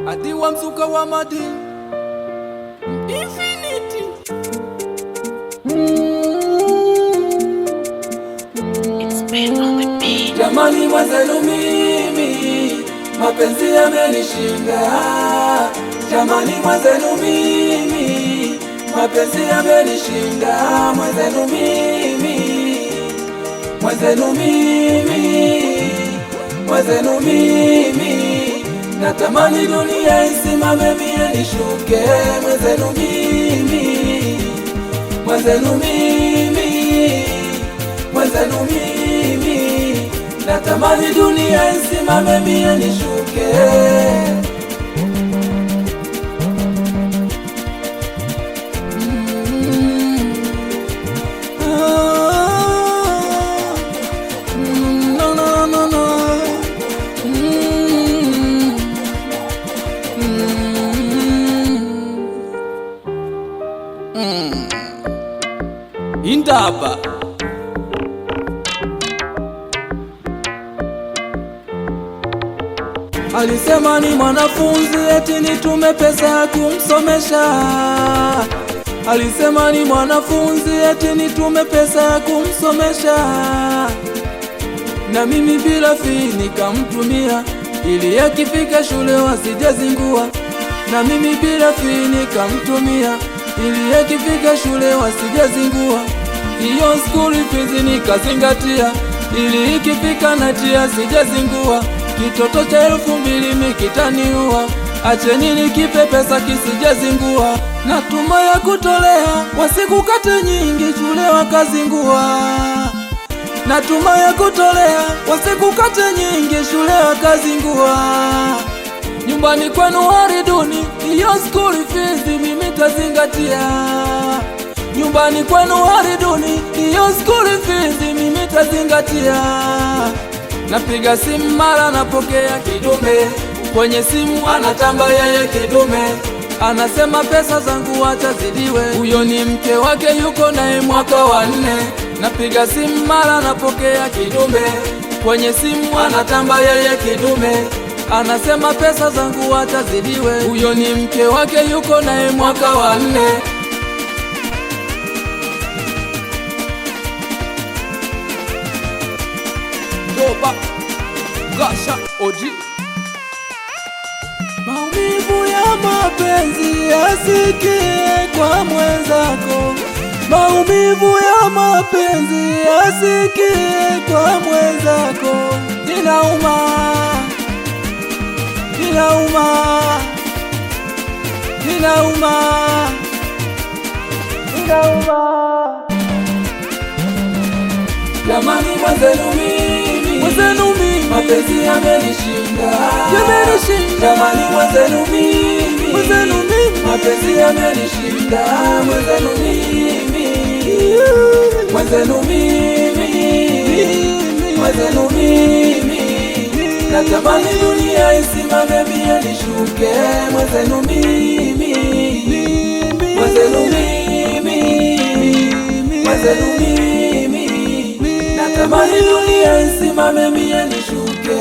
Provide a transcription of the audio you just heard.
Adi wa mzuka wa madi Infinity. It's been on the beat. Jamani mwenzenu mimi, mapenzi yamenishinda. Jamani mwenzenu mimi, mapenzi yamenishinda. Mwenzenu mimi, mwenzenu mimi, mwenzenu mimi, natamani dunia isimame mie nishuke. Mwenzenu mimi, mwenzenu mimi, mwenzenu mimi, natamani dunia isimame mie nishuke. Indaba alisema ni mwanafunzi eti nitume pesa kumsomesha. Alisema ni mwanafunzi eti nitume pesa kumsomesha, na mimi bila fee nikamtumia ili akifika shule wasijazingua. Na mimi bila fee nikamtumia ili akifika shule wasijazingua. Iyo school fees nikazingatia ili ikifika natia sijazingua. Kitoto cha 2000 mikitaniua, acheni nikipe pesa kisijazingua. Natuma ya kutolea wasikukate nyingi shule wakazingua. Natuma ya kutolea wasikukate nyingi shule wakazingua. Nyumbani kwenu hali duni, iyo school fees mimi tazingatia. Nyumbani kwenu hali duni, iyo school fees mimi tazingatia. Napiga simu mara napokea kidume, kwenye simu anatamba yeye kidume. Anasema pesa zangu acha zidiwe, huyo ni mke wake yuko naye mwaka wa 4. Napiga simu mara napokea kidume, kwenye simu anatamba yeye kidume. Anasema pesa zangu acha zidiwe, huyo ni mke wake yuko naye mwaka wa 4. Doba Gasha Oji. Maumivu ya mapenzi yasikie kwa mwenzako. Maumivu ya mapenzi yasikie kwa mwenzako. Inauma, inauma, inauma, inauma. Jamani mwenzenu mimi, mwenzenu mimi, mapenzi yamenishinda, yamenishinda. Jamani mwenzenu mimi, mwenzenu mimi, mapenzi yamenishinda. Mwenzenu mimi, mwenzenu mimi, mwenzenu mimi, natamani dunia isimame mie nishuke. Mwenzenu mimi, mwenzenu mimi, mwenzenu mimi, natamani dunia isimame mie nishuke.